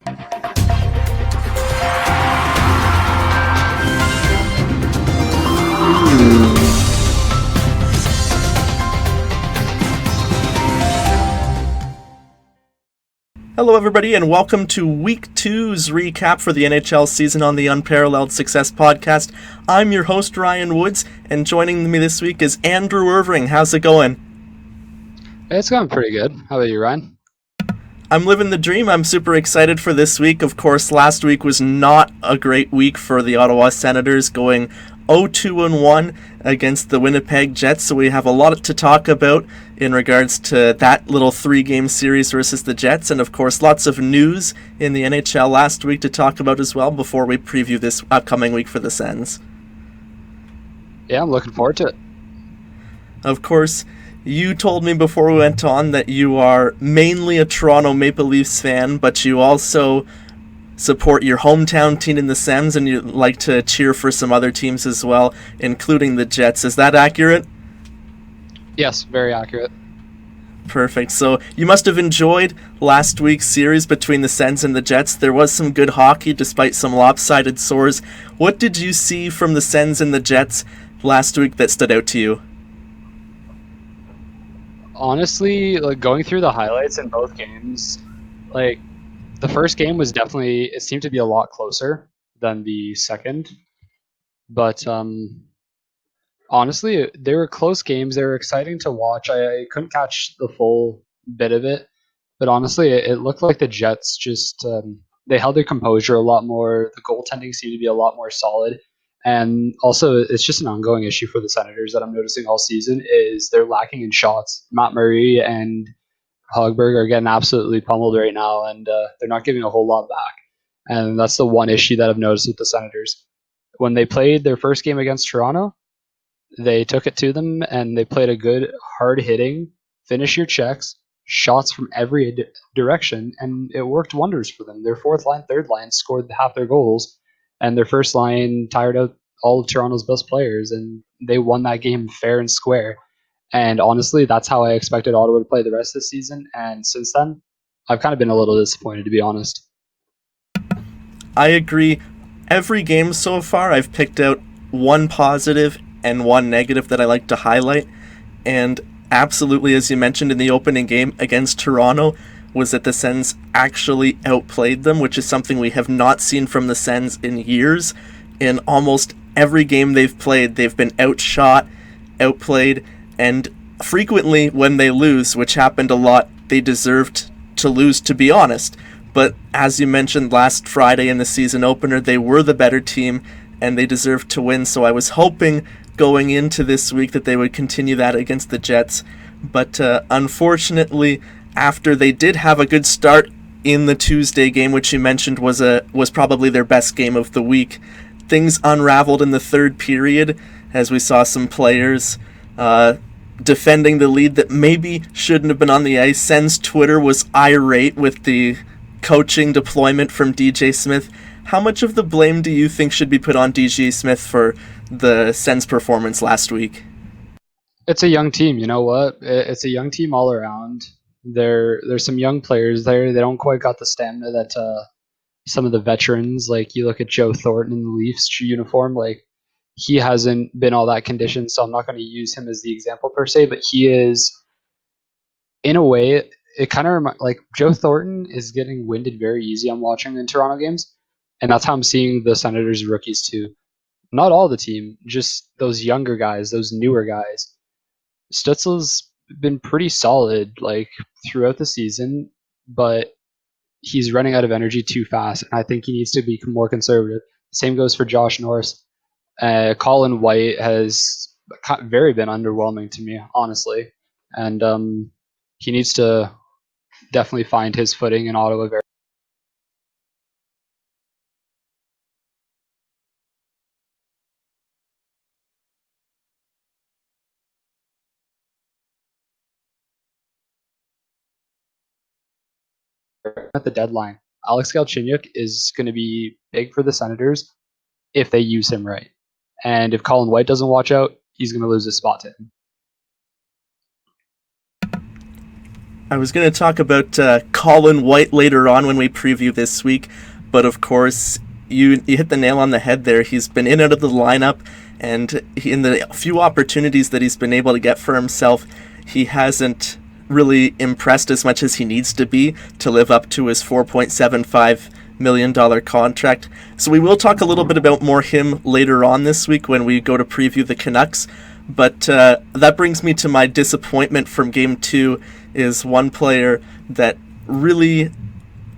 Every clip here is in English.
Hello everybody and welcome to Week 2's recap for the NHL season on the Unparalleled Success podcast. I'm your host Ryan Woods, and joining me this week is Andrew Irving. How's it going? It's going pretty good. How about you, Ryan? I'm living the dream. I'm super excited for this week. Of course, last week was not a great week for the Ottawa Senators, going 0-2-1 against the Winnipeg Jets, so we have a lot to talk about in regards to that little 3-game series versus the Jets, and of course lots of news in the NHL last week to talk about as well before we preview this upcoming week for the Sens. Yeah, I'm looking forward to it. Of course, you told me before we went on that you are mainly a Toronto Maple Leafs fan, but you also support your hometown team in the Sens, and you like to cheer for some other teams as well, including the Jets. Is that accurate? Yes, very accurate. Perfect. So you must have enjoyed last week's series between the Sens and the Jets. There was some good hockey despite some lopsided scores. What did you see from the Sens and the Jets last week that stood out to you? Honestly, going through the highlights in both games, the first game was definitely, it seemed to be a lot closer than the second. But honestly, they were close games. They were exciting to watch. I couldn't catch the full bit of it. But honestly, it looked like the Jets just, they held their composure a lot more. The goaltending seemed to be a lot more solid. And also, it's just an ongoing issue for the Senators that I'm noticing all season is they're lacking in shots. Matt Murray and Hogberg are getting absolutely pummeled right now, and they're not giving a whole lot back. And that's the one issue that I've noticed with the Senators. When they played their first game against Toronto, they took it to them, and they played a good, hard-hitting, finish your checks, shots from every direction, and it worked wonders for them. Their fourth line, third line scored half their goals, and their first line tired out all of Toronto's best players, and they won that game fair and square. And honestly, that's how I expected Ottawa to play the rest of the season. And since then, I've kind of been a little disappointed, to be honest. I agree. Every game so far, I've picked out one positive and one negative that I like to highlight. And absolutely, as you mentioned in the opening game against Toronto, was that the Sens actually outplayed them, which is something we have not seen from the Sens in years. In almost every game they've played, they've been outshot, outplayed, and frequently when they lose, which happened a lot, they deserved to lose, to be honest. But as you mentioned last Friday in the season opener, they were the better team and they deserved to win. So I was hoping going into this week that they would continue that against the Jets. But unfortunately, after they did have a good start in the Tuesday game, which you mentioned was probably their best game of the week, things unraveled in the third period as we saw some players defending the lead that maybe shouldn't have been on the ice. Sens Twitter was irate with the coaching deployment from DJ Smith. How much of the blame do you think should be put on DJ Smith for the Sens performance last week? It's a young team, you know what? It's a young team all around. There's some young players there. They don't quite got the stamina that some of the veterans, like you look at Joe Thornton in the Leafs uniform, like he hasn't been all that conditioned, so I'm not going to use him as the example per se, but he is, in a way, it kind of like Joe Thornton is getting winded very easy. I'm watching in Toronto games, and that's how I'm seeing the Senators rookies too. Not all the team, just those younger guys, those newer guys. Stützle's been pretty solid like throughout the season, but he's running out of energy too fast, and I think he needs to be more conservative. Same goes for Josh Norris. Colin White has very been underwhelming to me, honestly, and he needs to definitely find his footing in Ottawa. At the deadline, Alex Galchenyuk is going to be big for the Senators if they use him right, and if Colin White doesn't watch out, he's going to lose his spot to him. I was going to talk about Colin White later on when we preview this week, but of course, you hit the nail on the head there. He's been in and out of the lineup, and in the few opportunities that he's been able to get for himself, he hasn't really impressed as much as he needs to be to live up to his $4.75 million contract. So we will talk a little bit about more him later on this week when we go to preview the Canucks. But that brings me to my disappointment from Game 2 is one player that really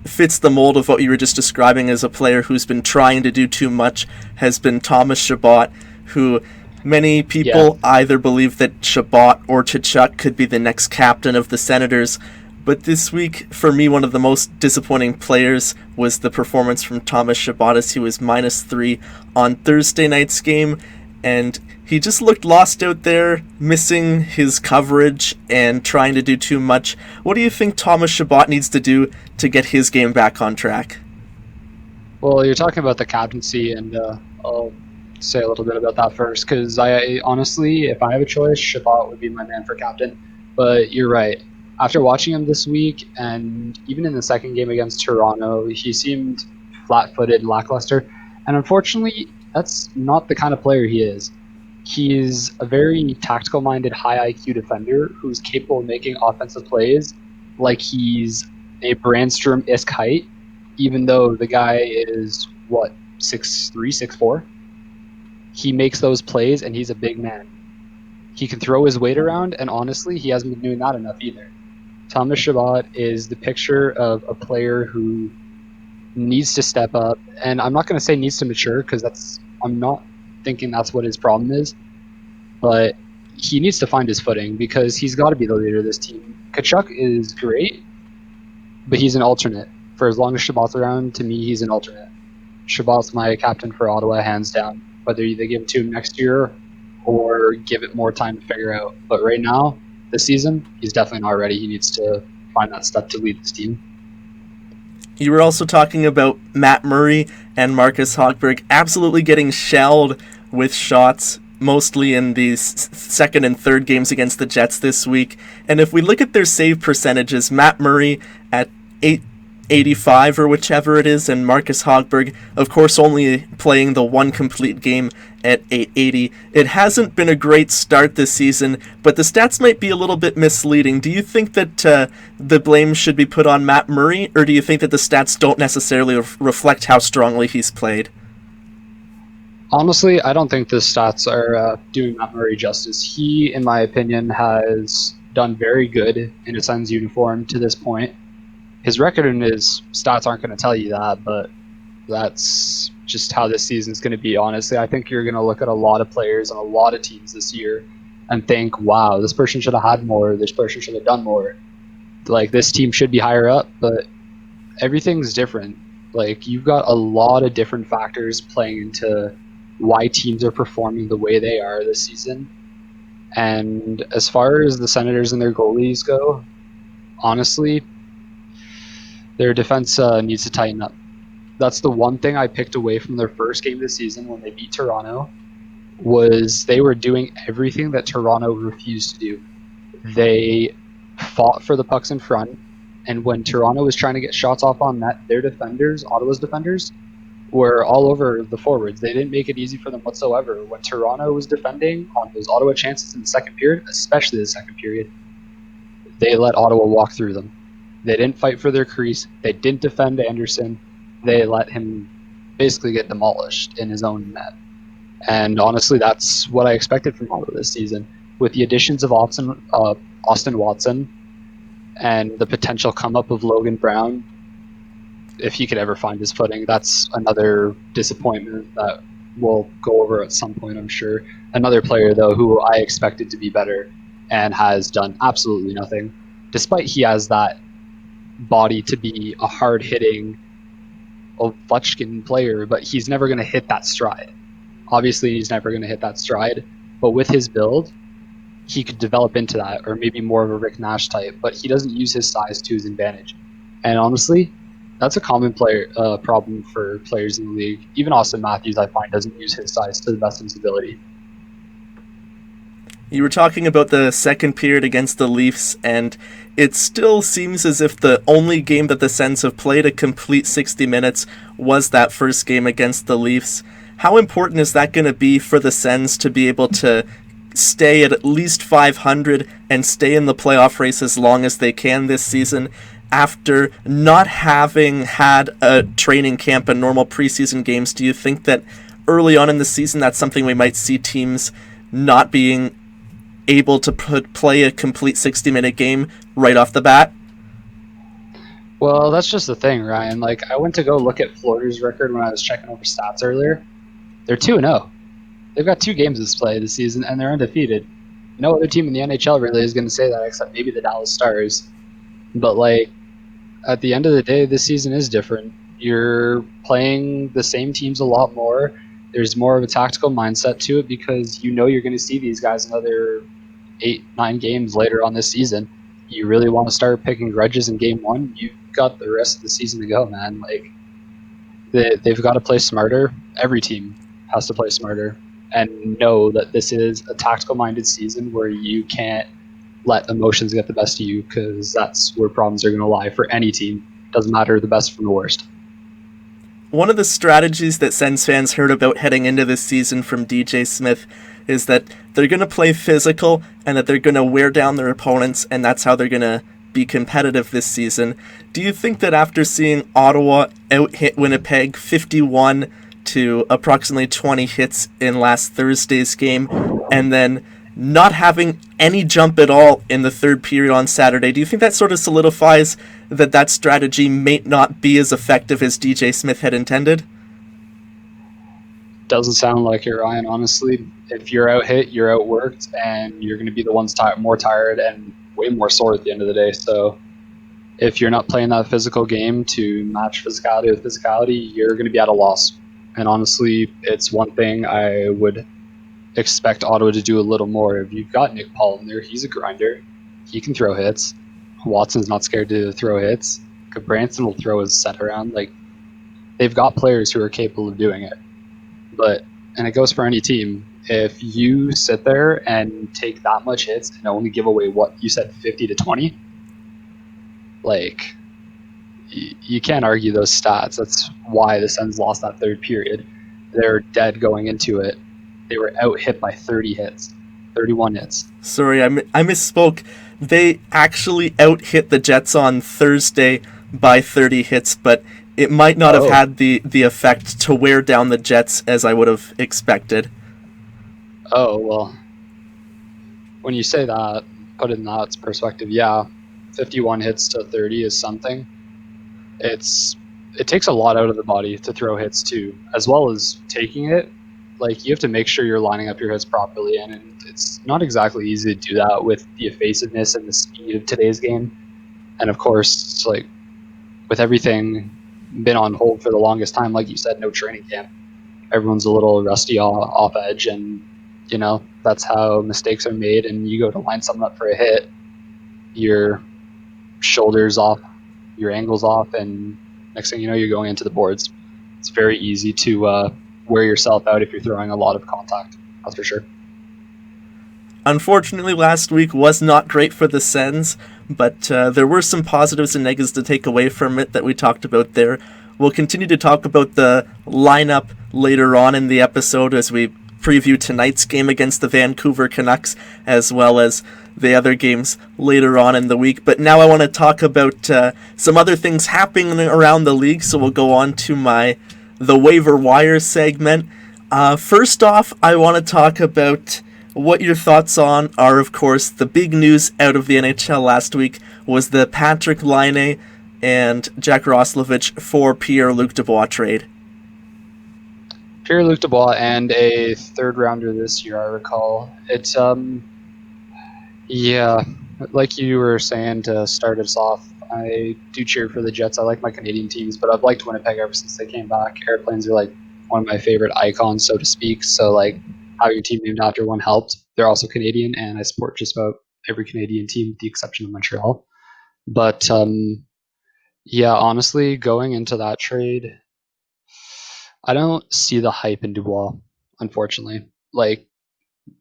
fits the mold of what you were just describing as a player who's been trying to do too much, has been Thomas Chabot, who many people either believe that Chabot or Tkachuk could be the next captain of the Senators. But this week, for me, one of the most disappointing players was the performance from Thomas Chabot, as he was -3 on Thursday night's game, and he just looked lost out there, missing his coverage and trying to do too much. What do you think Thomas Chabot needs to do to get his game back on track? Well, you're talking about the captaincy, and I'll say a little bit about that first, because I honestly, if I have a choice, Chabot would be my man for captain. But you're right. After watching him this week, and even in the second game against Toronto, he seemed flat-footed, lackluster. And unfortunately, that's not the kind of player he is. He's a very tactical-minded, high IQ defender who's capable of making offensive plays like he's a Brandstrom-esque height, even though the guy is, 6'3", 6'4"? He makes those plays, and he's a big man. He can throw his weight around, and honestly, he hasn't been doing that enough either. Thomas Chabot is the picture of a player who needs to step up, and I'm not going to say needs to mature, because I'm not thinking that's what his problem is, but he needs to find his footing, because he's got to be the leader of this team. Tkachuk is great, but he's an alternate. For as long as Chabot's around, to me, he's an alternate. Chabot's my captain for Ottawa, hands down, whether they give it to him next year or give it more time to figure out. But right now, this season, he's definitely not ready. He needs to find that step to lead this team. You were also talking about Matt Murray and Marcus Hogberg absolutely getting shelled with shots, mostly in these second and third games against the Jets this week. And if we look at their save percentages, Matt Murray at 885 or whichever it is, and Marcus Hogberg, of course, only playing the one complete game at 880. It hasn't been a great start this season, but the stats might be a little bit misleading. Do you think that the blame should be put on Matt Murray, or do you think that the stats don't necessarily reflect how strongly he's played? Honestly, I don't think the stats are doing Matt Murray justice. He, in my opinion, has done very good in a Sens uniform to this point. His record and his stats aren't going to tell you that, but that's just how this season's going to be, honestly. I think you're going to look at a lot of players on a lot of teams this year and think, wow, this person should have had more, this person should have done more. Like, this team should be higher up, but everything's different. Like, you've got a lot of different factors playing into why teams are performing the way they are this season. And as far as the Senators and their goalies go, honestly, their defense needs to tighten up. That's the one thing I picked away from their first game this season when they beat Toronto, was they were doing everything that Toronto refused to do. They fought for the pucks in front, and when Toronto was trying to get shots off on net, their defenders, Ottawa's defenders, were all over the forwards. They didn't make it easy for them whatsoever. When Toronto was defending on those Ottawa chances in the second period, especially the second period, they let Ottawa walk through them. They didn't fight for their crease. They didn't defend Anderson. They let him basically get demolished in his own net. And honestly, that's what I expected from Ottawa this season. With the additions of Austin Watson and the potential come-up of Logan Brown, if he could ever find his footing, that's another disappointment that we'll go over at some point, I'm sure. Another player, though, who I expected to be better and has done absolutely nothing, despite he has that body to be a hard-hitting Ovechkin player, but he's never going to hit that stride. Obviously, he's never going to hit that stride, but with his build, he could develop into that, or maybe more of a Rick Nash type, but he doesn't use his size to his advantage. And honestly, that's a common problem for players in the league. Even Austin Matthews, I find, doesn't use his size to the best of his ability. You were talking about the second period against the Leafs, and it still seems as if the only game that the Sens have played a complete 60 minutes was that first game against the Leafs. How important is that going to be for the Sens to be able to stay at least 500 and stay in the playoff race as long as they can this season after not having had a training camp and normal preseason games? Do you think that early on in the season that's something we might see teams not being able to play a complete 60-minute game right off the bat? Well, that's just the thing, Ryan. Like, I went to go look at Florida's record when I was checking over stats earlier. They're 2-0. They've got 2 games to play this season, and they're undefeated. No other team in the NHL really is going to say that, except maybe the Dallas Stars. But, like, at the end of the day, this season is different. You're playing the same teams a lot more. There's more of a tactical mindset to it because you know you're going to see these guys another 8-9 games later on this season. You really want to start picking grudges in game 1, you've got the rest of the season to go, man. Like, they've got to play smarter. Every team has to play smarter and know that this is a tactical-minded season where you can't let emotions get the best of you, because that's where problems are going to lie for any team. Doesn't matter the best from the worst. One of the strategies that Sens fans heard about heading into this season from DJ Smith is that they're going to play physical and that they're going to wear down their opponents, and that's how they're going to be competitive this season. Do you think that after seeing Ottawa out-hit Winnipeg 51 to approximately 20 hits in last Thursday's game, and then not having any jump at all in the third period on Saturday, do you think that sort of solidifies that that strategy may not be as effective as DJ Smith had intended? Doesn't sound like it, Ryan, honestly. If you're out hit, you're outworked, and you're going to be the ones more tired and way more sore at the end of the day. So if you're not playing that physical game to match physicality with physicality, you're going to be at a loss. And honestly, it's one thing I would expect Ottawa to do a little more. If you've got Nick Paul in there, he's a grinder. He can throw hits. Watson's not scared to throw hits. Branson will throw his set around. Like, they've got players who are capable of doing it. But, and it goes for any team, if you sit there and take that much hits and only give away what you said, 50 to 20, like, you can't argue those stats. That's why the Sens lost that third period. They're dead going into it. They were out hit by 30 hits, 31 hits. Sorry, I misspoke. They actually out hit the Jets on Thursday by 30 hits, but it might not have had the effect to wear down the Jets as I would have expected. Oh, well, when you say that, put it in that perspective, yeah, 51 hits to 30 is something. It takes a lot out of the body to throw hits too, as well as taking it. Like, you have to make sure you're lining up your hits properly, and it's not exactly easy to do that with the evasiveness and the speed of today's game. And of course, like, with everything been on hold for the longest time, like you said, no training camp. Everyone's a little rusty off edge, and you know that's how mistakes are made. And you go to line something up for a hit, your shoulders off, your angles off, and next thing you know, you're going into the boards. It's very easy to wear yourself out if you're throwing a lot of contact. That's for sure. Unfortunately, last week was not great for the Sens, but there were some positives and negatives to take away from it that we talked about there. We'll continue to talk about the lineup later on in the episode as we preview tonight's game against the Vancouver Canucks, as well as the other games later on in the week. But now I want to talk about some other things happening around the league, so we'll go on to the waiver wire segment. First off, I want to talk about what your thoughts on are, of course, the big news out of the NHL last week was the Patrick Laine and Jack Roslovic for Pierre-Luc Dubois trade. Pierre-Luc Dubois and a third rounder this year, I recall. It's, yeah, like you were saying to start us off, I do cheer for the Jets. I like my Canadian teams, but I've liked Winnipeg ever since they came back. Airplanes are like one of my favorite icons, so to speak. So, like, having your team named after one helped. They're also Canadian, and I support just about every Canadian team with the exception of Montreal. But yeah, honestly, going into that trade, I don't see the hype in Dubois, unfortunately. Like,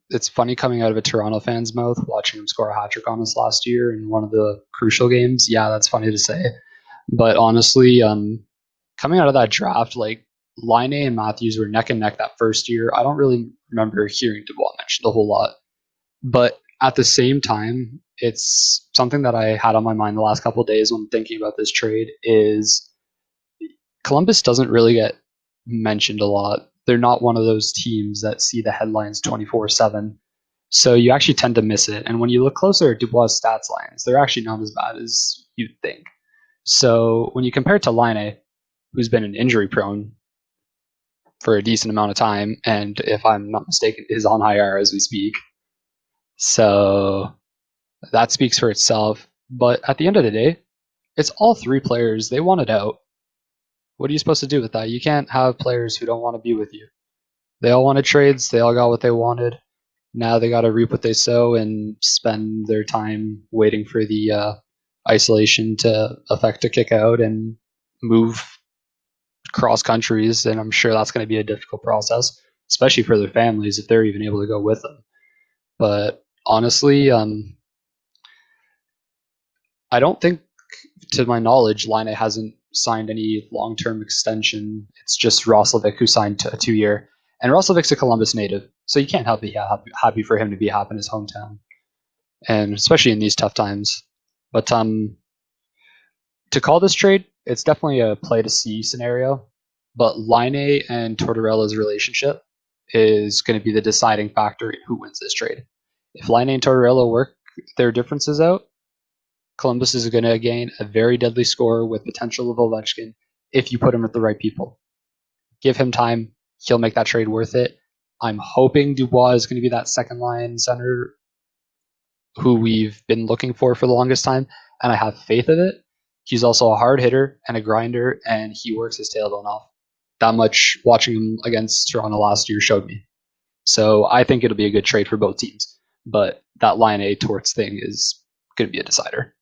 it's funny coming out of a Toronto fan's mouth, watching him score a hat trick on us last year in one of the crucial games. Yeah, that's funny to say. But honestly, coming out of that draft, like Laine and Matthews were neck and neck that first year. I don't really remember hearing Dubois mentioned a whole lot. But at the same time, it's something that I had on my mind the last couple of days when thinking about this trade is Columbus doesn't really get mentioned a lot. They're not one of those teams that see the headlines 24/7. So you actually tend to miss it. And when you look closer at Dubois' stats lines, they're actually not as bad as you'd think. So when you compare it to Laine, who's been an injury prone for a decent amount of time, and if I'm not mistaken, is on IR as we speak. So that speaks for itself. But at the end of the day, it's all three players. They want it out. What are you supposed to do with that? You can't have players who don't want to be with you. They all wanted trades. They all got what they wanted. Now they got to reap what they sow and spend their time waiting for the isolation to affect a kick out and move cross countries. And I'm sure that's going to be a difficult process, especially for their families if they're even able to go with them. But honestly, I don't think, to my knowledge, Laine hasn't signed any long-term extension. It's just Roslovic who signed a 2-year, and Roslovic's a Columbus native, so you can't help but be happy for him to be happy in his hometown, and especially in these tough times. But to call this trade, it's definitely a play to see scenario. But Laine and Tortorella's relationship is going to be the deciding factor in who wins this trade. If Laine and Tortorella work their differences out, Columbus is going to gain a very deadly scorer with potential of Ovechkin if you put him with the right people. Give him time. He'll make that trade worth it. I'm hoping Dubois is going to be that second line center who we've been looking for the longest time, and I have faith of it. He's also a hard hitter and a grinder, and he works his tailbone off. That much watching him against Toronto last year showed me. So I think it'll be a good trade for both teams. But that Laine Torts thing is going to be a decider.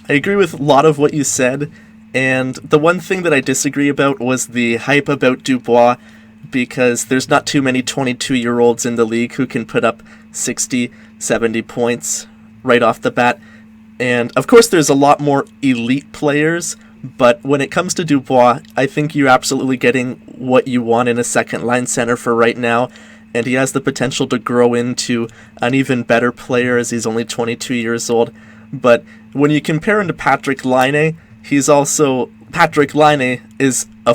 I agree with a lot of what you said, and the one thing that I disagree about was the hype about Dubois, because there's not too many 22-year-olds in the league who can put up 60, 70 points right off the bat. And of course there's a lot more elite players, but when it comes to Dubois, I think you're absolutely getting what you want in a second-line center for right now, and he has the potential to grow into an even better player as he's only 22 years old. But when you compare him to Patrik Laine, Patrik Laine is a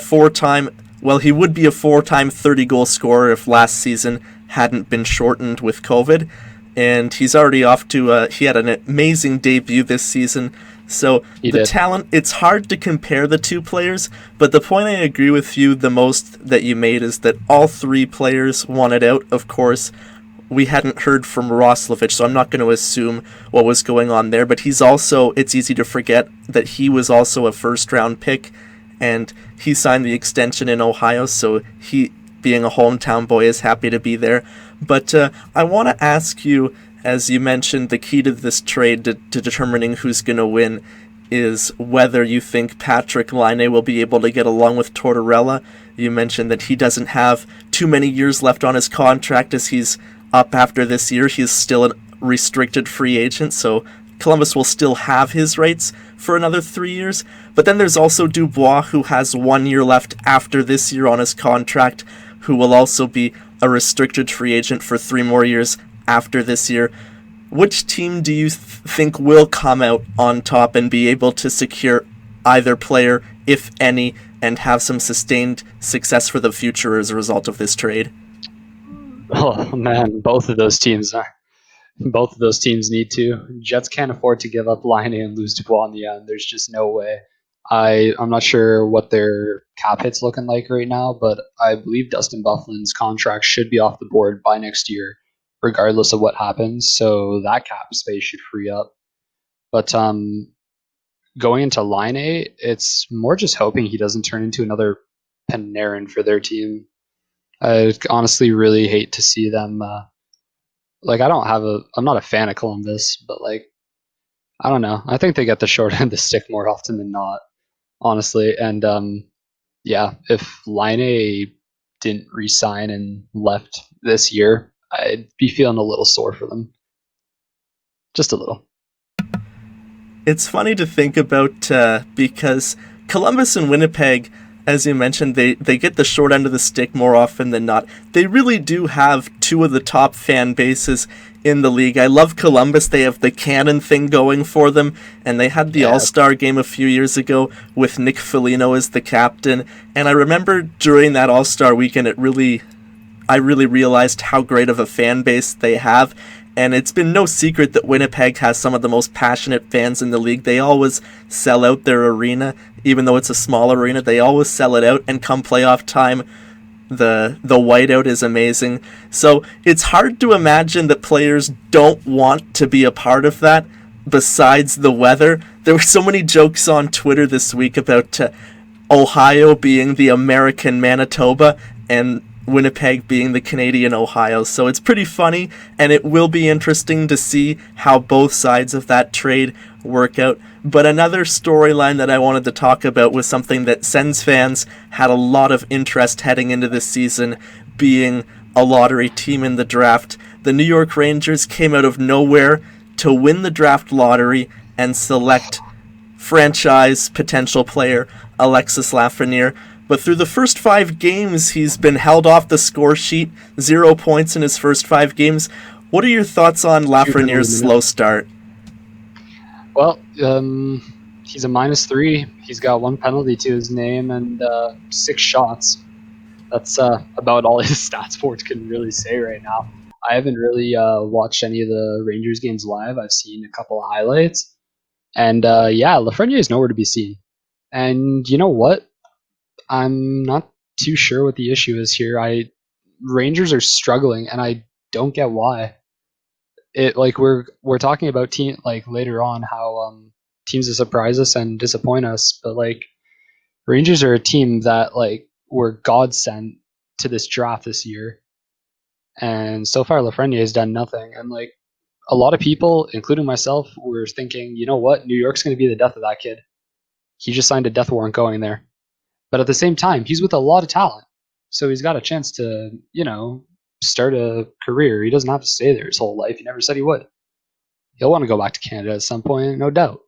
he would be a 4-time 30-goal scorer if last season hadn't been shortened with COVID. And he's already off to, he had an amazing debut this season. So talent, it's hard to compare the two players, but the point I agree with you the most that you made is that all three players wanted out, of course. We hadn't heard from Roslovic, so I'm not going to assume what was going on there, but it's easy to forget that he was also a first-round pick, and he signed the extension in Ohio, so he, being a hometown boy, is happy to be there. But I want to ask you, as you mentioned, the key to this trade to determining who's going to win is whether you think Patrik Laine will be able to get along with Tortorella. You mentioned that he doesn't have too many years left on his contract as he's up after this year. He's still a restricted free agent, so Columbus will still have his rights for another 3 years. But then there's also Dubois, who has 1 year left after this year on his contract, who will also be a restricted free agent for 3 more years after this year. Which team do you think will come out on top and be able to secure either player, if any, and have some sustained success for the future as a result of this trade? Oh man, both of those teams need to. Jets can't afford to give up Laine and lose Dubois in the end. There's just no way. I'm not sure what their cap hit's looking like right now, but I believe Dustin Bufflin's contract should be off the board by next year, regardless of what happens. So that cap space should free up. But going into Laine, it's more just hoping he doesn't turn into another Panarin for their team. I honestly really hate to see them. I'm not a fan of Columbus, but I don't know. I think they get the short end of the stick more often than not, honestly. And if Laine didn't resign and left this year, I'd be feeling a little sore for them. Just a little. It's funny to think about because Columbus and Winnipeg, as you mentioned, they get the short end of the stick more often than not. They really do have two of the top fan bases in the league. I love Columbus. They have the cannon thing going for them, and they had the All-Star game a few years ago with Nick Foligno as the captain. And I remember during that All-Star weekend, I really realized how great of a fan base they have. And it's been no secret that Winnipeg has some of the most passionate fans in the league. They always sell out their arena, even though it's a small arena. They always sell it out, and come playoff time, the whiteout is amazing. So it's hard to imagine that players don't want to be a part of that. Besides the weather, there were so many jokes on Twitter this week about Ohio being the American Manitoba, and Winnipeg being the Canadian Ohio. So it's pretty funny, and it will be interesting to see how both sides of that trade work out. But another storyline that I wanted to talk about was something that Sens fans had a lot of interest heading into this season, being a lottery team in the draft. The New York Rangers came out of nowhere to win the draft lottery and select franchise potential player Alexis Lafreniere. But through the first 5 games, he's been held off the score sheet, 0 points in his first 5 games. What are your thoughts on Lafreniere's slow start? Well, he's a -3. He's got 1 penalty to his name and 6 shots. That's about all his stats board can really say right now. I haven't really watched any of the Rangers games live. I've seen a couple of highlights. And Lafreniere is nowhere to be seen. And you know what? I'm not too sure what the issue is here. Rangers are struggling, and I don't get why. We're talking about team later on how teams that surprise us and disappoint us, but Rangers are a team that were God sent to this draft this year, and so far Lafreniere has done nothing. And a lot of people, including myself, were thinking, you know what, New York's going to be the death of that kid. He just signed a death warrant going there. But at the same time, he's with a lot of talent. So he's got a chance to, start a career. He doesn't have to stay there his whole life. He never said he would. He'll want to go back to Canada at some point, no doubt.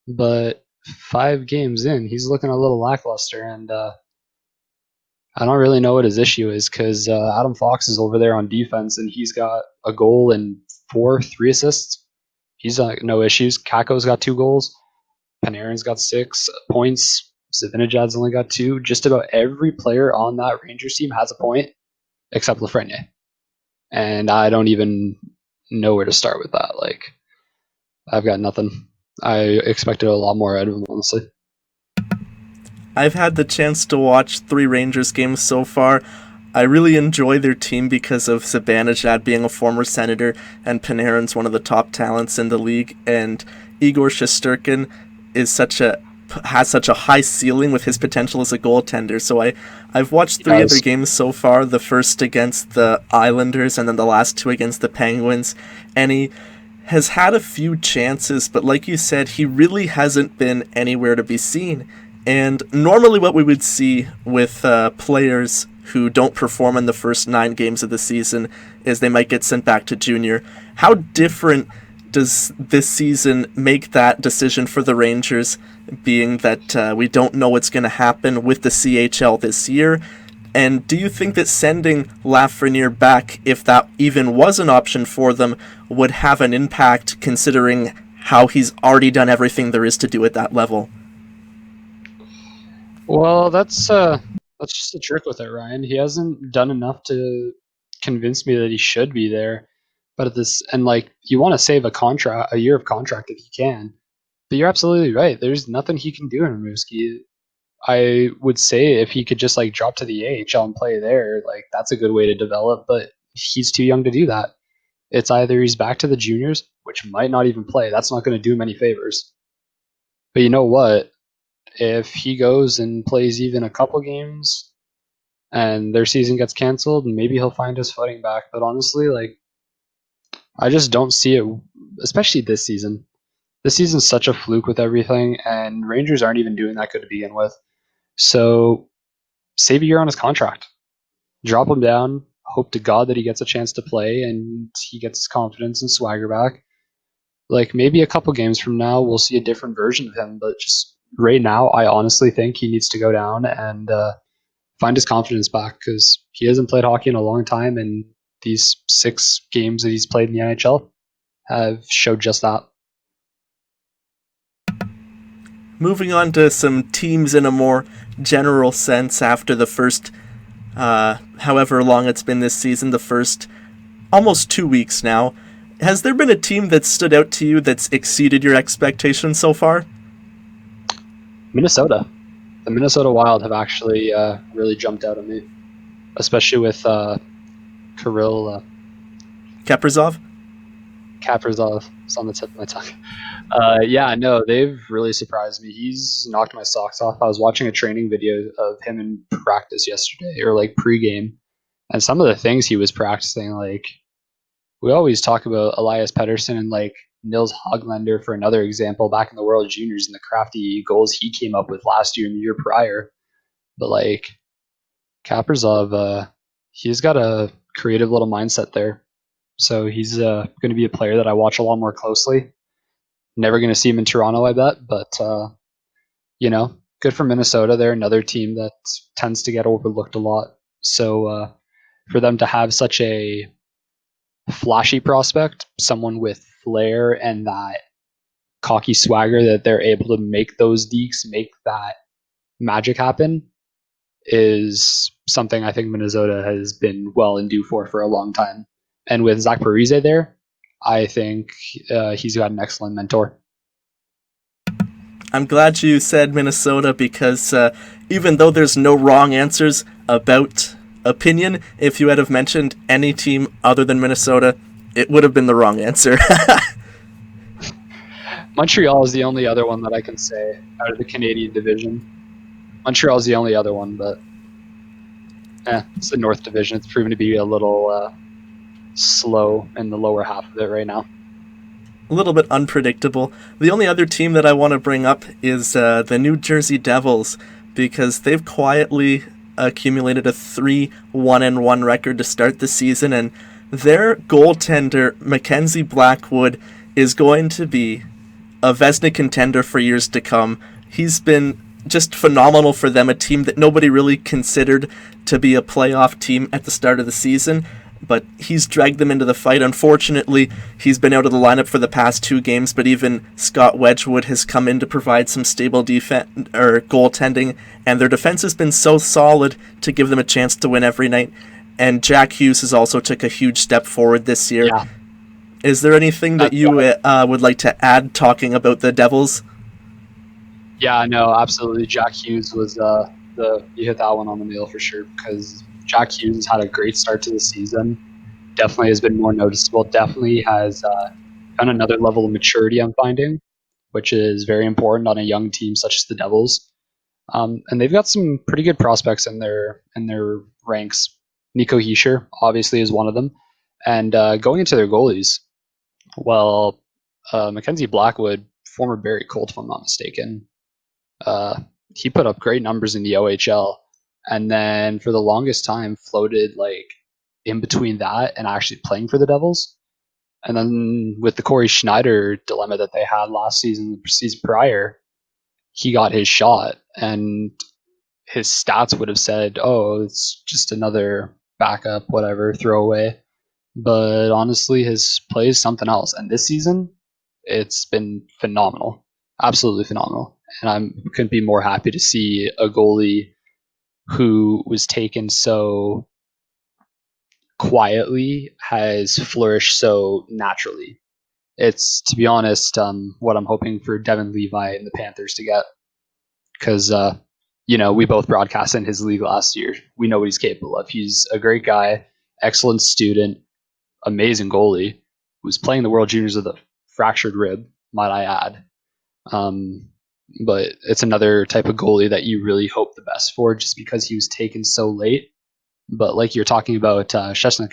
But 5 games in, he's looking a little lackluster, and I don't really know what his issue is because Adam Fox is over there on defense, and he's got a goal and 3 assists. He's no issues. Kako's got 2 goals. Panarin's got 6 points. Zibanejad's only got 2. Just about every player on that Rangers team has a point, except Lafreniere. And I don't even know where to start with that. I've got nothing. I expected a lot more out of him, honestly. I've had the chance to watch 3 Rangers games so far. I really enjoy their team because of Zibanejad being a former Senator, and Panarin's one of the top talents in the league, and Igor Shesterkin has such a high ceiling with his potential as a goaltender. So I've watched 3 of their games so far, the first against the Islanders and then the last 2 against the Penguins, and he has had a few chances, but like you said, he really hasn't been anywhere to be seen. And normally what we would see with players who don't perform in the first 9 games of the season is they might get sent back to junior. How different does this season make that decision for the Rangers, being that we don't know what's going to happen with the CHL this year? And do you think that sending Lafreniere back, if that even was an option for them, would have an impact considering how he's already done everything there is to do at that level? Well, that's just the trick with it, Ryan. He hasn't done enough to convince me that he should be there. But you want to save a year of contract if you can. But you're absolutely right. There's nothing he can do in Rimouski. I would say if he could just drop to the AHL and play there, that's a good way to develop. But he's too young to do that. It's either he's back to the juniors, which might not even play. That's not going to do him any favors. But you know what? If he goes and plays even a couple games and their season gets canceled, maybe he'll find his footing back. But honestly, I just don't see it, especially this season. This season's such a fluke with everything, and Rangers aren't even doing that good to begin with. So save a year on his contract. Drop him down. hope to God that he gets a chance to play and he gets his confidence and swagger back. Like maybe a couple games from now, we'll see a different version of him. But just right now, I honestly think he needs to go down and find his confidence back because he hasn't played hockey in a long time, and these 6 games that he's played in the NHL have showed just that. Moving on to some teams in a more general sense after the first, however long it's been this season, the first almost 2 weeks now. Has there been a team that stood out to you that's exceeded your expectations so far? Minnesota. The Minnesota Wild have actually really jumped out at me, especially with Kirill Kaprizov? Kaprizov. It's on the tip of my tongue. Yeah, no, they've really surprised me. He's knocked my socks off. I was watching a training video of him in practice yesterday, or like pregame, and some of the things he was practicing, like we always talk about Elias Pettersson and like Nils Hoglander for another example back in the World Juniors and the crafty goals he came up with last year and the year prior. But like Kaprizov, he's got a creative little mindset there. So he's going to be a player that I watch a lot more closely. Never going to see him in Toronto, I bet. But, good for Minnesota. They're another team that tends to get overlooked a lot. So for them to have such a flashy prospect, someone with flair and that cocky swagger that they're able to make those dekes, make that magic happen, is something I think Minnesota has been well and due for a long time. And with Zach Parise there, I think he's got an excellent mentor. I'm glad you said Minnesota because even though there's no wrong answers about opinion, if you had have mentioned any team other than Minnesota, it would have been the wrong answer. Montreal is the only other one that I can say out of the Canadian division. Montreal is the only other one, but it's the North Division. It's proven to be a little slow in the lower half of it right now. A little bit unpredictable. The only other team that I want to bring up is the New Jersey Devils, because they've quietly accumulated a 3-1-1 record to start the season, and their goaltender, Mackenzie Blackwood, is going to be a Vezina contender for years to come. He's been just phenomenal for them, a team that nobody really considered to be a playoff team at the start of the season, but he's dragged them into the fight. Unfortunately, he's been out of the lineup for the past 2 games, but even Scott Wedgwood has come in to provide some stable defense or goaltending, and their defense has been so solid to give them a chance to win every night. And Jack Hughes has also took a huge step forward this year. Yeah. Is there anything that you would like to add talking about the Devils? Yeah, no, absolutely. Jack Hughes was you hit that one on the nail for sure, because Jack Hughes had a great start to the season. Definitely has been more noticeable. Definitely has found another level of maturity, I'm finding, which is very important on a young team such as the Devils. And they've got some pretty good prospects in their ranks. Nico Hischier obviously is one of them. And going into their goalies, well, Mackenzie Blackwood, former Barrie Colt, if I'm not mistaken, he put up great numbers in the OHL, and then for the longest time floated like in between that and actually playing for the Devils. And then with the Corey Schneider dilemma that they had last season, the season prior, he got his shot, and his stats would have said, oh, it's just another backup, whatever, throwaway. But honestly, his play is something else. And this season, it's been phenomenal. Absolutely phenomenal. And I couldn't be more happy to see a goalie who was taken so quietly has flourished so naturally. It's, to be honest, what I'm hoping for Devin Levi and the Panthers to get. Because, we both broadcast in his league last year. We know what he's capable of. He's a great guy, excellent student, amazing goalie, who's playing the World Juniors with a fractured rib, might I add. But it's another type of goalie that you really hope the best for, just because he was taken so late. But like you're talking about Shesterkin,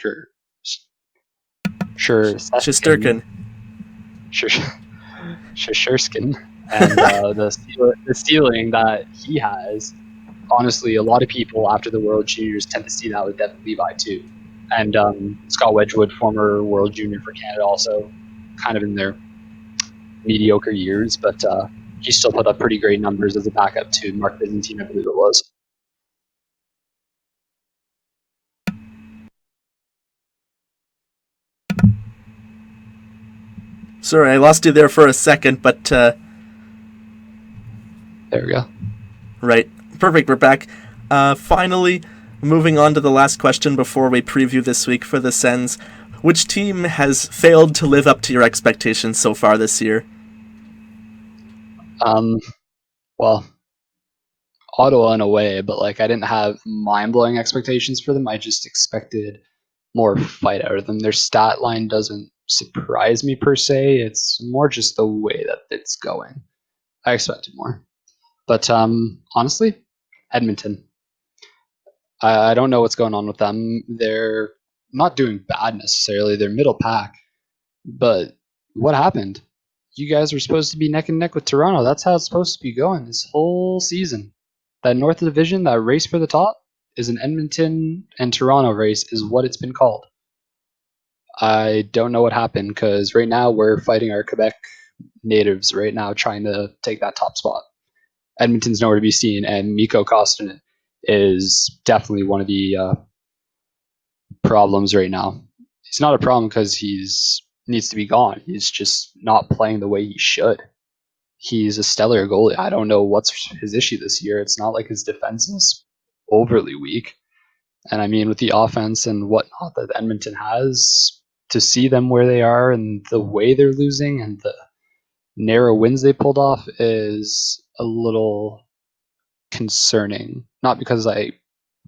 and the ceiling that he has. Honestly, a lot of people after the World Juniors tend to see that with Devin Levi too, And Scott Wedgwood, former World Junior for Canada, also kind of in their mediocre years, but he still put up pretty great numbers as a backup to Mark Byzantine, I believe it was. Sorry, I lost you there for a second, but there we go. Right. Perfect, we're back. Finally, moving on to the last question before we preview this week for the Sens. Which team has failed to live up to your expectations so far this year? Well, Ottawa in a way, but like I didn't have mind-blowing expectations for them. I just expected more fight out of them. Their stat line doesn't surprise me per se. It's more just the way that it's going. I expected more. But honestly, Edmonton. I don't know what's going on with them. They're not doing bad necessarily. They're middle pack. But what happened? You guys were supposed to be neck and neck with Toronto. That's how it's supposed to be going this whole season. That North Division, that race for the top, is an Edmonton and Toronto race, is what it's been called. I don't know what happened because right now we're fighting our Quebec natives right now trying to take that top spot. Edmonton's nowhere to be seen, and Mikko Koskinen is definitely one of the problems right now. He's not a problem because he's needs to be gone. He's just not playing the way he should. He's a stellar goalie. I don't know what's his issue this year. It's not like his defense is overly weak. And I mean, with the offense and whatnot that Edmonton has, to see them where they are and the way they're losing and the narrow wins they pulled off is a little concerning. Not because I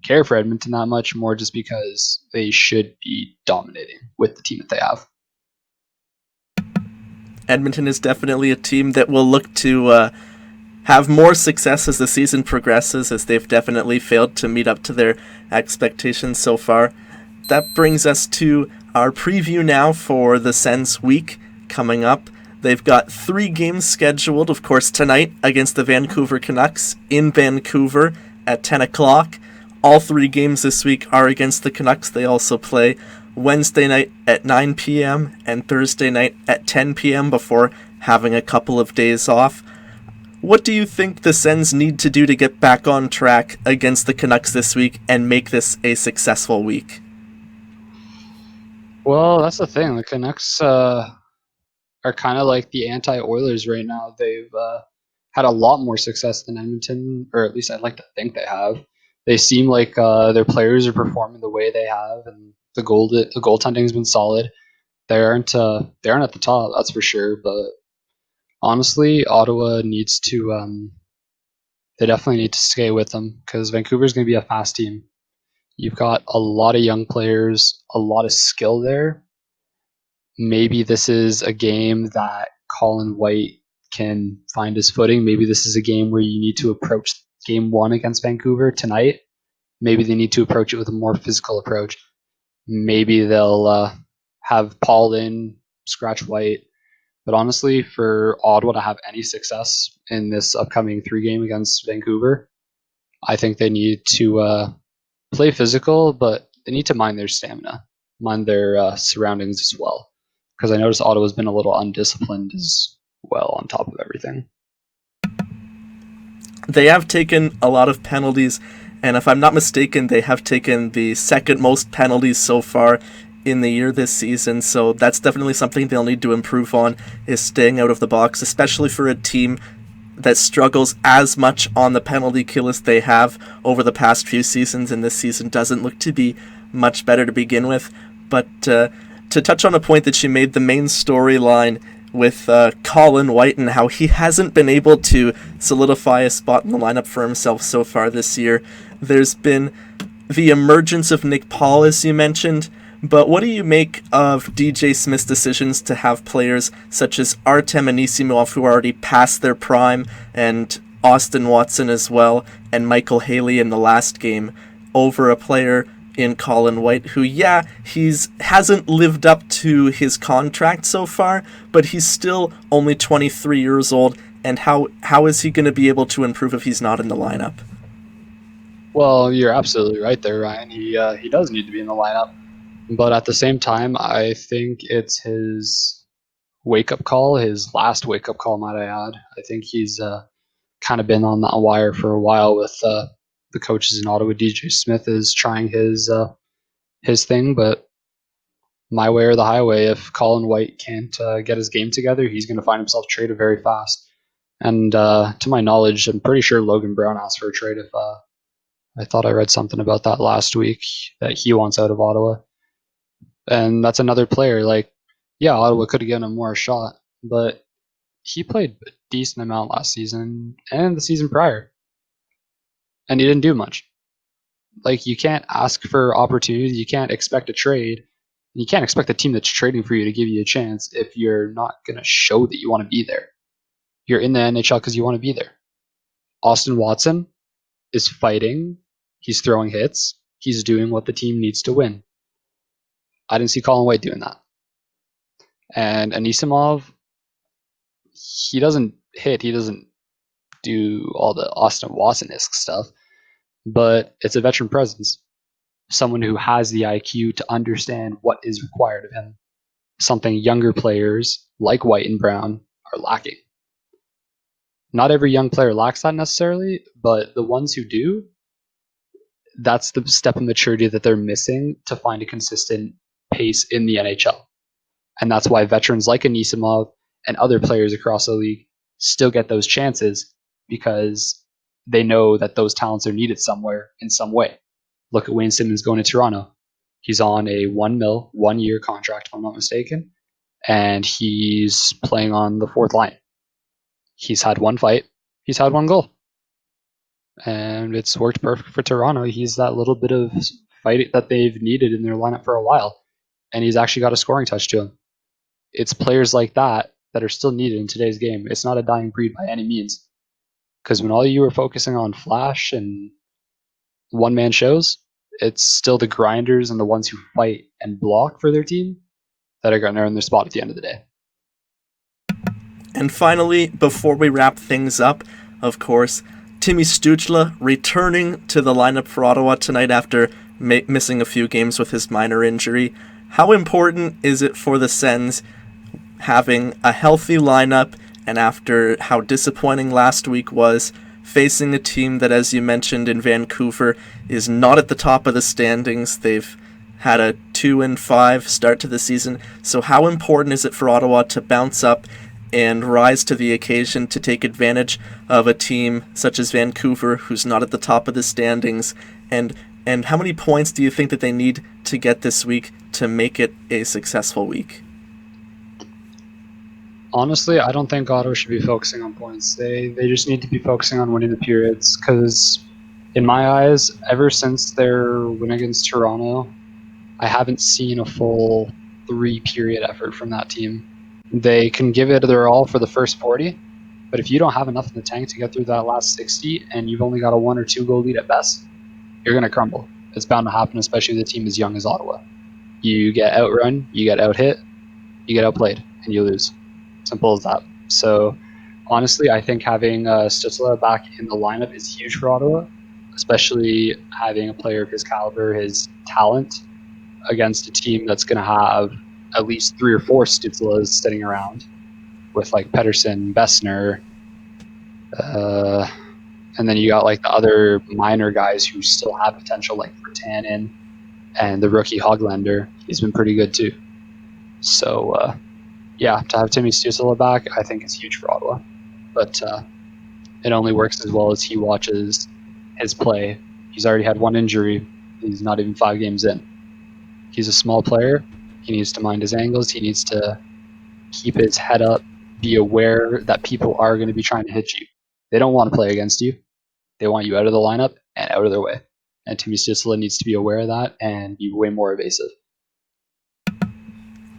care for Edmonton that much, more just because they should be dominating with the team that they have. Edmonton is definitely a team that will look to have more success as the season progresses, as they've definitely failed to meet up to their expectations so far. That brings us to our preview now for the Sens week coming up. They've got 3 games scheduled, of course, tonight against the Vancouver Canucks in Vancouver at 10 o'clock. All 3 games this week are against the Canucks. They also play Wednesday night at 9 p.m. and Thursday night at 10 p.m. before having a couple of days off. What do you think the Sens need to do to get back on track against the Canucks this week and make this a successful week? Well, that's the thing. The Canucks are kind of like the anti-Oilers right now. They've had a lot more success than Edmonton, or at least I'd like to think they have. They seem like their players are performing the way they have, and the goaltending's been solid. They aren't at the top, that's for sure. But honestly, Ottawa needs to. They definitely need to stay with them because Vancouver's going to be a fast team. You've got a lot of young players, a lot of skill there. Maybe this is a game that Colin White can find his footing. Maybe this is a game where you need to approach game 1 against Vancouver tonight. Maybe they need to approach it with a more physical approach. Maybe they'll have Paul in, scratch White. But honestly, for Ottawa to have any success in this upcoming 3 game against Vancouver, I think they need to play physical, but they need to mind their stamina, mind their surroundings as well. Because I noticed Ottawa's been a little undisciplined as well on top of everything. They have taken a lot of penalties, and if I'm not mistaken, they have taken the second most penalties so far in the year this season, so that's definitely something they'll need to improve on, is staying out of the box, especially for a team that struggles as much on the penalty kill as they have over the past few seasons, and this season doesn't look to be much better to begin with. But to touch on a point that you made, the main storyline with Colin White and how he hasn't been able to solidify a spot in the lineup for himself so far this year. There's been the emergence of Nick Paul, as you mentioned, but what do you make of DJ Smith's decisions to have players such as Artem Anisimov, who are already past their prime, and Austin Watson as well, and Michael Haley in the last game, over a player in Colin White, who, hasn't lived up to his contract so far, but he's still only 23 years old, and how is he going to be able to improve if he's not in the lineup? Well, you're absolutely right there, Ryan. He does need to be in the lineup. But at the same time, I think it's his wake-up call, his last wake-up call, might I add. I think he's kind of been on that wire for a while with the coaches in Ottawa. DJ Smith is trying his thing, but my way or the highway, if Colin White can't get his game together, he's going to find himself traded very fast. And to my knowledge, I'm pretty sure Logan Brown asked for a trade. If I thought I read something about that last week that he wants out of Ottawa, and that's another player. Like, yeah, Ottawa could have given him more a shot, but he played a decent amount last season and the season prior, and he didn't do much. Like, you can't ask for opportunity, you can't expect a trade, and you can't expect the team that's trading for you to give you a chance if you're not going to show that you want to be there. You're in the NHL because you want to be there. Austin Watson is fighting, he's throwing hits, he's doing what the team needs to win. I didn't see Colin White doing that. And Anisimov, he doesn't hit, he doesn't do all the Austin Watson-esque stuff, but it's a veteran presence. Someone who has the IQ to understand what is required of him. Something younger players like White and Brown are lacking. Not every young player lacks that necessarily, but the ones who do, that's the step of maturity that they're missing to find a consistent pace in the NHL. And that's why veterans like Anisimov and other players across the league still get those chances, because they know that those talents are needed somewhere in some way. Look at Wayne Simmons going to Toronto. He's on a 1 year contract, if I'm not mistaken, and he's playing on the fourth line. He's had one fight, he's had one goal, and it's worked perfect for Toronto. He's that little bit of fight that they've needed in their lineup for a while, and he's actually got a scoring touch to him. It's players like that that are still needed in today's game. It's not a dying breed by any means, because when all you are focusing on flash and one-man shows, it's still the grinders and the ones who fight and block for their team that are going to earn their spot at the end of the day. And finally, before we wrap things up, of course, Timmy Stützle returning to the lineup for Ottawa tonight after missing a few games with his minor injury. How important is it for the Sens having a healthy lineup, and after how disappointing last week was, facing a team that, as you mentioned in Vancouver, is not at the top of the standings? They've had a 2-5 start to the season. So how important is it for Ottawa to bounce up and rise to the occasion to take advantage of a team such as Vancouver, who's not at the top of the standings? And how many points do you think that they need to get this week to make it a successful week? Honestly, I don't think Ottawa should be focusing on points. They just need to be focusing on winning the periods, because in my eyes, ever since their win against Toronto, I haven't seen a full 3-period effort from that team. They can give it their all for the first 40, but if you don't have enough in the tank to get through that last 60 and you've only got a 1 or 2 goal lead at best, you're going to crumble. It's bound to happen, especially if the team is young as Ottawa. You get outrun, you get out-hit, you get outplayed, and you lose. Simple as that. So, honestly, I think having Stützle back in the lineup is huge for Ottawa, especially having a player of his caliber, his talent, against a team that's going to have at least 3 or 4 Stützles sitting around, with like Pettersson, Bessner, and then you got like the other minor guys who still have potential, like Virtanen and the rookie Hoglander. He's been pretty good too. So, yeah, to have Timmy Stützle back, I think is huge for Ottawa. But it only works as well as he watches his play. He's already had 1 injury. He's not even 5 games in. He's a small player. He needs to mind his angles. He needs to keep his head up, be aware that people are going to be trying to hit you. They don't want to play against you. They want you out of the lineup and out of their way. And Timmy Stützle needs to be aware of that and be way more evasive.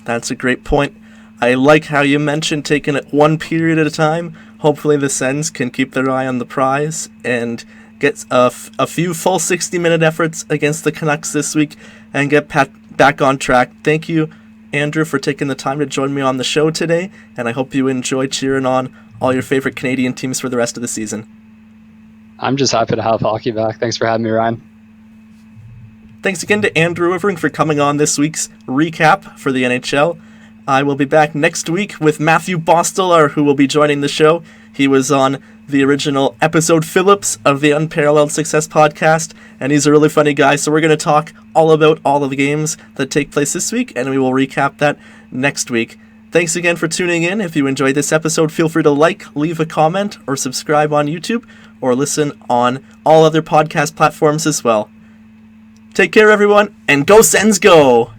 That's a great point. I like how you mentioned taking it 1 period at a time. Hopefully the Sens can keep their eye on the prize and get a few full 60-minute efforts against the Canucks this week and get back on track. Thank you, Andrew, for taking the time to join me on the show today, and I hope you enjoy cheering on all your favorite Canadian teams for the rest of the season. I'm just happy to have hockey back. Thanks for having me, Ryan. Thanks again to Andrew Irving for coming on this week's recap for the NHL. I will be back next week with Matthew Bostelar, who will be joining the show. He was on the original episode Phillips of the Unparalleled Success podcast, and he's a really funny guy, so we're going to talk all about all of the games that take place this week, and we will recap that next week. Thanks again for tuning in. If you enjoyed this episode, feel free to leave a comment, or subscribe on YouTube, or listen on all other podcast platforms as well. Take care, everyone, and go Sens go!